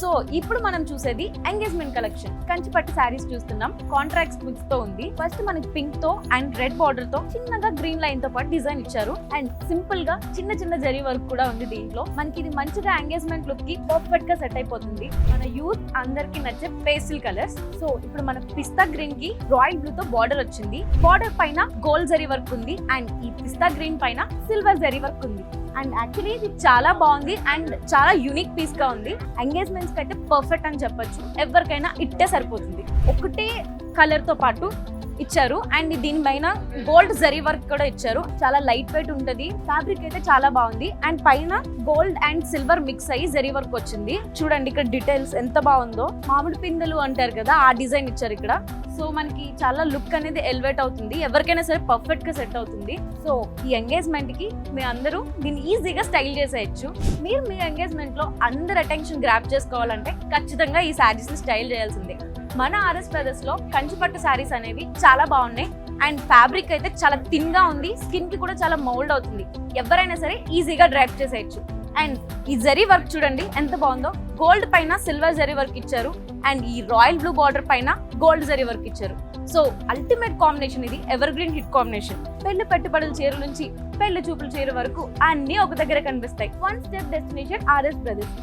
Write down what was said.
So ఇప్పుడు మనం చూసేది ఎంగేజ్మెంట్ కలెక్షన్. కంచిపట్టు శారీస్ చూస్తున్నాం. కాంట్రాక్ట్స్ మిక్స్ తో ఉంది. ఫస్ట్ మనకి పింక్ తో అండ్ రెడ్ బార్డర్ తో చిన్నగా గ్రీన్ లైన్ తో పాటు డిజైన్ ఇచ్చారు. అండ్ సింపుల్ గా చిన్న చిన్న జరీ వర్క్ కూడా ఉంది దీంట్లో. మనకి ఇది మంచిగా ఎంగేజ్మెంట్ లుక్ కి పర్ఫెక్ట్ గా సెట్ అయిపోతుంది. మన యూత్ అందరికి నచ్చే పేస్టల్ కలర్స్. సో ఇప్పుడు మన పిస్తా గ్రీన్ కి రాయల్ బ్లూ తో బార్డర్ వచ్చింది. బార్డర్ పైన గోల్డ్ జరీ వర్క్ ఉంది అండ్ ఈ పిస్తా గ్రీన్ పైన సిల్వర్ జరీ వర్క్ ఉంది. అండ్ యాక్చువల్లీ ఇది చాలా బాగుంది అండ్ చాలా యూనిక్ పీస్ గా ఉంది. ఎంగేజ్మెంట్స్ కి అయితే పర్ఫెక్ట్ అని చెప్పొచ్చు. ఎవరికైనా ఇట్టే సరిపోతుంది. ఒకటే కలర్ తో పాటు ఇచ్చారు అండ్ దీనిపైన గోల్డ్ జరీ వర్క్ కూడా ఇచ్చారు. చాలా లైట్ వెయిట్ ఉంటది. ఫ్యాబ్రిక్ అయితే చాలా బాగుంది అండ్ పైన గోల్డ్ అండ్ సిల్వర్ మిక్స్ అయ్యి జరీ వర్క్ వచ్చింది. చూడండి ఇక్కడ డీటెయిల్స్ ఎంత బాగుందో. మామిడి పిందెలు అంటారు కదా, ఆ డిజైన్ ఇచ్చారు ఇక్కడ. సో మనకి చాలా లుక్ అనేది ఎలివేట్ అవుతుంది. ఎవరికైనా సరే పర్ఫెక్ట్ గా సెట్ అవుతుంది. సో ఈ ఎంగేజ్మెంట్ కి మీ అందరూ దీన్ని ఈజీగా స్టైల్ చేసేయచ్చు. మీరు మీ ఎంగేజ్మెంట్ లో అందరు అటెన్షన్ గ్రాప్ చేసుకోవాలంటే ఖచ్చితంగా ఈ శారీస్ ని స్టైల్ చేయాల్సిందే. మన ఆర్ఎస్ బ్రదర్స్ లో కంచిపట్టు శారీస్ అనేవి చాలా బాగున్నాయి అండ్ ఫ్యాబ్రిక్ అయితే చాలా థిన్ గా ఉంది. స్కిన్ కి కూడా చాలా మౌల్డ్ అవుతుంది. ఎవరైనా సరే ఈజీగా డ్రైవ్ చేసేయచ్చు. అండ్ ఈ జరీ వర్క్ చూడండి ఎంత బాగుందో. గోల్డ్ పైన సిల్వర్ జరీ వర్క్ ఇచ్చారు అండ్ ఈ రాయల్ బ్లూ బార్డర్ పైన గోల్డ్ జరీ వర్క్ ఇచ్చారు. సో అల్టిమేట్ కాంబినేషన్ ఇది. Ever green hit combination. పెళ్లి పెట్టుబడుల చీర నుంచి పెళ్లి చూపుల చీర వరకు అన్ని ఒక దగ్గర కనిపిస్తాయి. One step destination RS brothers.